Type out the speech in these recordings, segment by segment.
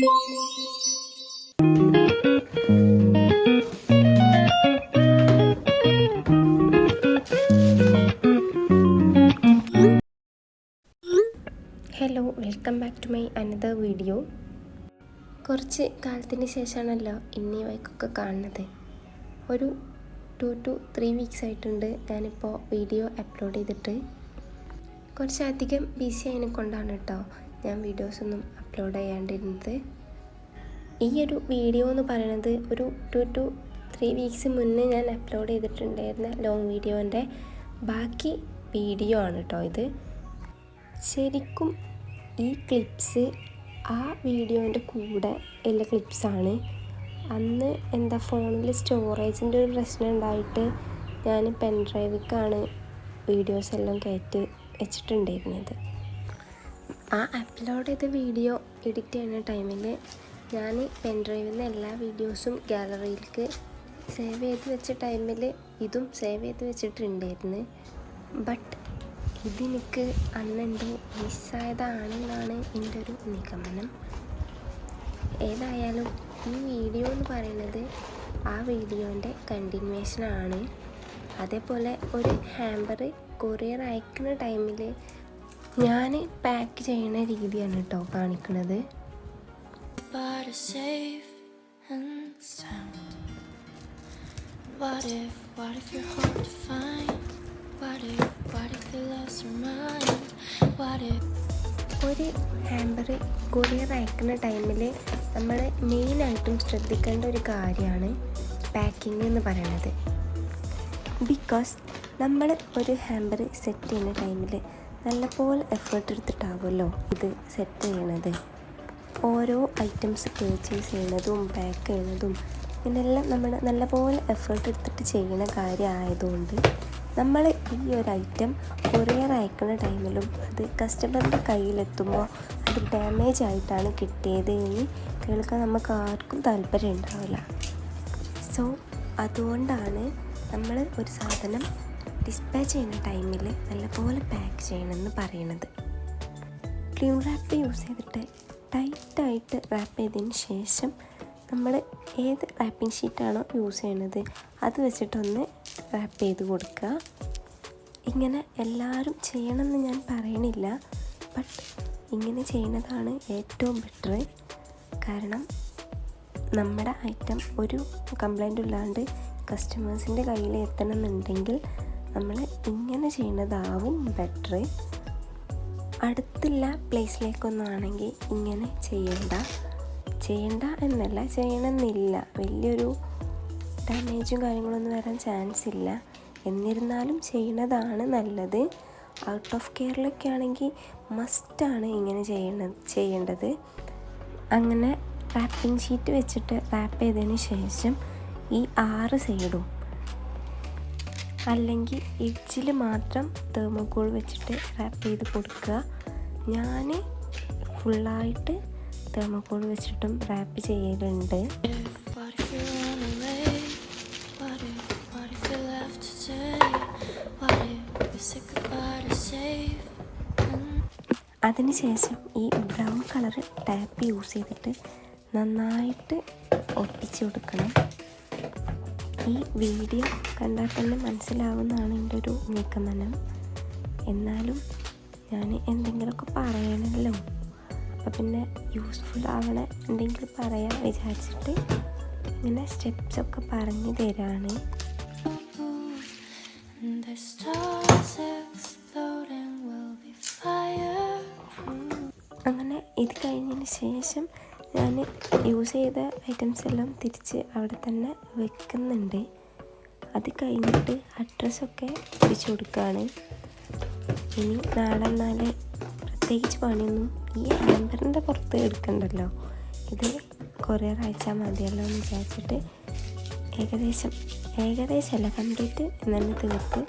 Hello, welcome back to my another video. കുറച്ച് കാലത്തിന് ശേഷമാണല്ലോ ഇന്നീ വൈക്കൊക്കെ കാണുന്നത്. ഒരു 2 to 3 വീക്സ് ആയിട്ടുണ്ട് ഞാനിപ്പോൾ വീഡിയോ അപ്ലോഡ് ചെയ്തിട്ട്. കുറച്ചധികം ബിസി ആയതിനെ കൊണ്ടാണ് കേട്ടോ ഞാൻ വീഡിയോസൊന്നും അപ്ലോഡ് ചെയ്യാണ്ടിരുന്നത്. ഈ ഒരു വീഡിയോ എന്ന് പറയുന്നത് ഒരു 2 to 3 വീക്സ് മുന്നേ ഞാൻ അപ്ലോഡ് ചെയ്തിട്ടുണ്ടായിരുന്ന ലോങ് വീഡിയോൻ്റെ ബാക്കി വീഡിയോ ആണ് കേട്ടോ ഇത്. ശരിക്കും ഈ ക്ലിപ്സ് ആ വീഡിയോൻ്റെ കൂടെ ഉള്ള ക്ലിപ്സാണ്. അന്ന് ഫോണിൽ സ്റ്റോറേജിൻ്റെ ഒരു പ്രശ്നം ഉണ്ടായിട്ട് ഞാൻ പെൻ ഡ്രൈവിലേക്കാണ് വീഡിയോസ് എല്ലാം കയറ്റി വെച്ചിട്ടുണ്ടായിരുന്നത്. ആ അപ്ലോഡ് ചെയ്ത വീഡിയോ എഡിറ്റ് ചെയ്യുന്ന ടൈമിൽ ഞാൻ പെൻ ഡ്രൈവിൽ നിന്ന് എല്ലാ വീഡിയോസും ഗാലറിയിലേക്ക് സേവ് ചെയ്ത് വെച്ച ടൈമിൽ ഇതും സേവ് ചെയ്ത് വെച്ചിട്ടുണ്ടായിരുന്നു. ബട്ട് ഇതെനിക്ക് അന്നെന്തോ മിസ്സായതാണെന്നാണ് എൻ്റെ ഒരു നിഗമനം. ഏതായാലും ഈ വീഡിയോ എന്ന് പറയുന്നത് ആ വീഡിയോൻ്റെ കണ്ടിന്യൂവേഷനാണ്. അതേപോലെ ഒരു ഹാമ്പർ കൊറിയർ അയക്കുന്ന ടൈമിൽ ഞാൻ പാക്ക് ചെയ്യുന്ന രീതിയാണ് കേട്ടോ കാണിക്കുന്നത്. ഒരു ഹാമ്പർ കൊറിയർ അയക്കുന്ന ടൈമിൽ നമ്മൾ മെയിനായിട്ടും ശ്രദ്ധിക്കേണ്ട ഒരു കാര്യമാണ് പാക്കിംഗ് എന്ന് പറയുന്നത്. ബിക്കോസ് നമ്മൾ ഒരു ഹാമ്പർ സെറ്റ് ചെയ്യുന്ന ടൈമിൽ നല്ലപോലെ എഫേർട്ട് എടുത്തിട്ടാവുമല്ലോ ഇത് സെറ്റ് ചെയ്യണത്. ഓരോ ഐറ്റംസ് പർച്ചേസ് ചെയ്യുന്നതും പാക്ക് ചെയ്യുന്നതും ഇതെല്ലാം നമ്മൾ നല്ലപോലെ എഫേർട്ട് എടുത്തിട്ട് ചെയ്യുന്ന കാര്യമായതുകൊണ്ട് നമ്മൾ ഈ ഒരു ഐറ്റം കൊറിയർ അയക്കുന്ന ടൈമിലും അത് കസ്റ്റമറിൻ്റെ കയ്യിലെത്തുമ്പോൾ അത് ഡാമേജ് ആയിട്ടാണ് കിട്ടിയത് എന്ന് കേൾക്കാൻ നമുക്ക് ആർക്കും താല്പര്യം ഉണ്ടാവില്ല. സോ അതുകൊണ്ടാണ് നമ്മൾ ഒരു സാധനം ഡിസ്പാച്ച് ചെയ്യുന്ന ടൈമിൽ നല്ലപോലെ പാക്ക് ചെയ്യണമെന്ന് പറയുന്നത്. ക്ലീൻ റാപ്പ് യൂസ് ചെയ്തിട്ട് ടൈറ്റായിട്ട് റാപ്പ് ചെയ്തതിന് ശേഷം നമ്മൾ ഏത് റാപ്പിംഗ് ഷീറ്റാണോ യൂസ് ചെയ്യണത് അത് വെച്ചിട്ടൊന്ന് റാപ്പ് ചെയ്ത് കൊടുക്കുക. ഇങ്ങനെ എല്ലാവരും ചെയ്യണമെന്ന് ഞാൻ പറയണില്ല, ബട്ട് ഇങ്ങനെ ചെയ്യുന്നതാണ് ഏറ്റവും ബെറ്റർ. കാരണം നമ്മുടെ ഐറ്റം ഒരു കംപ്ലൈൻറ്റും ഇല്ലാണ്ട് കസ്റ്റമേഴ്സിൻ്റെ കയ്യിൽ എത്തണമെന്നുണ്ടെങ്കിൽ നമ്മൾ ഇങ്ങനെ ചെയ്യുന്നതാവും ബെറ്റർ. അടുത്തുള്ള പ്ലേസിലേക്കൊന്നും ആണെങ്കിൽ ഇങ്ങനെ ചെയ്യണ്ട എന്നല്ല, ചെയ്യണമെന്നില്ല. വലിയൊരു ഡാമേജും കാര്യങ്ങളൊന്നും വരാൻ ചാൻസ് ഇല്ല. എന്നിരുന്നാലും ചെയ്യുന്നതാണ് നല്ലത്. ഔട്ട് ഓഫ് കെയറിലൊക്കെ ആണെങ്കിൽ മസ്റ്റാണ് ഇങ്ങനെ ചെയ്യേണ്ടത്. അങ്ങനെ റാപ്പിംഗ് ഷീറ്റ് വെച്ചിട്ട് റാപ്പ് ചെയ്തതിന് ശേഷം ഈ 6 സൈഡും അല്ലെങ്കിൽ എഡ്ജിൽ മാത്രം തെർമോക്കോൾ വെച്ചിട്ട് റാപ്പ് ചെയ്ത് കൊടുക്കുക. ഞാൻ ഫുള്ളായിട്ട് തെർമോക്കോൾ വെച്ചിട്ടും റാപ്പ് ചെയ്യലുണ്ട്. അതിനുശേഷം ഈ ബ്രൗൺ കളർ ടാപ്പ് യൂസ് ചെയ്തിട്ട് നന്നായിട്ട് ഒട്ടിച്ച് കൊടുക്കണം. ഈ വീഡിയോ കണ്ടാൽ തന്നെ മനസ്സിലാവുന്നതാണ് എൻ്റെ ഒരു നിഗമനം. എന്നാലും ഞാൻ എന്തെങ്കിലുമൊക്കെ പറയണമല്ലോ, അപ്പോൾ പിന്നെ യൂസ്ഫുൾ ആവണ എന്തെങ്കിലും പറയാൻ വിചാരിച്ചിട്ട് ഇങ്ങനെ സ്റ്റെപ്സൊക്കെ പറഞ്ഞു തരാണ്. അങ്ങനെ ഇത് കഴിഞ്ഞതിന് ശേഷം ഞാൻ യൂസ് ചെയ്ത ഐറ്റംസ് എല്ലാം തിരിച്ച് അവിടെ തന്നെ വെക്കുന്നുണ്ട്. അത് കഴിഞ്ഞിട്ട് അഡ്രസ്സൊക്കെ ഒട്ടിച്ചു കൊടുക്കുകയാണ്. ഇനി നാളെ നാളെ പ്രത്യേകിച്ച് പണിയൊന്നും ഈ ഹാമ്പറിൻ്റെ പുറത്ത് എടുക്കണ്ടല്ലോ, ഇത് കൊറിയർ അയച്ചാൽ മതിയല്ലോ എന്ന് വിചാരിച്ചിട്ട് ഏകദേശമല്ല കംപ്ലീറ്റ് തന്നെ തീർത്ത്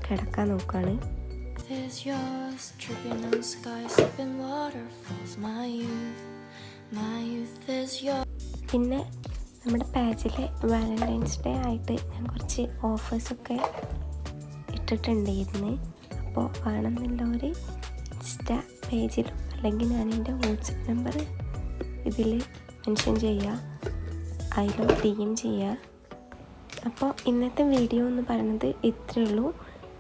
കിടക്കാൻ നോക്കുകയാണ്. പിന്നെ നമ്മുടെ പേജിലെ വാലന്റൈൻസ് ഡേ ആയിട്ട് ഞാൻ കുറച്ച് ഓഫേഴ്സൊക്കെ ഇട്ടിട്ടുണ്ടായിരുന്നു. അപ്പോൾ വേണമെന്നുള്ളവർ ഇൻസ്റ്റാ പേജിലും അല്ലെങ്കിൽ ഞാൻ എൻ്റെ വാട്സപ്പ് നമ്പർ ഇതിൽ മെൻഷൻ ചെയ്യുക, അതിലും DM ചെയ്യുക. അപ്പോൾ ഇന്നത്തെ വീഡിയോ എന്ന് പറയുന്നത് ഇത്രയേ ഉള്ളൂ.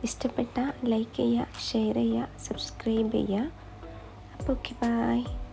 ഇഷ്ടപ്പെട്ട ലൈക്ക് ചെയ്യുക, ഷെയർ ചെയ്യുക, സബ്സ്ക്രൈബ് ചെയ്യുക. അപ്പോൾ ഓക്കെ, ബൈ.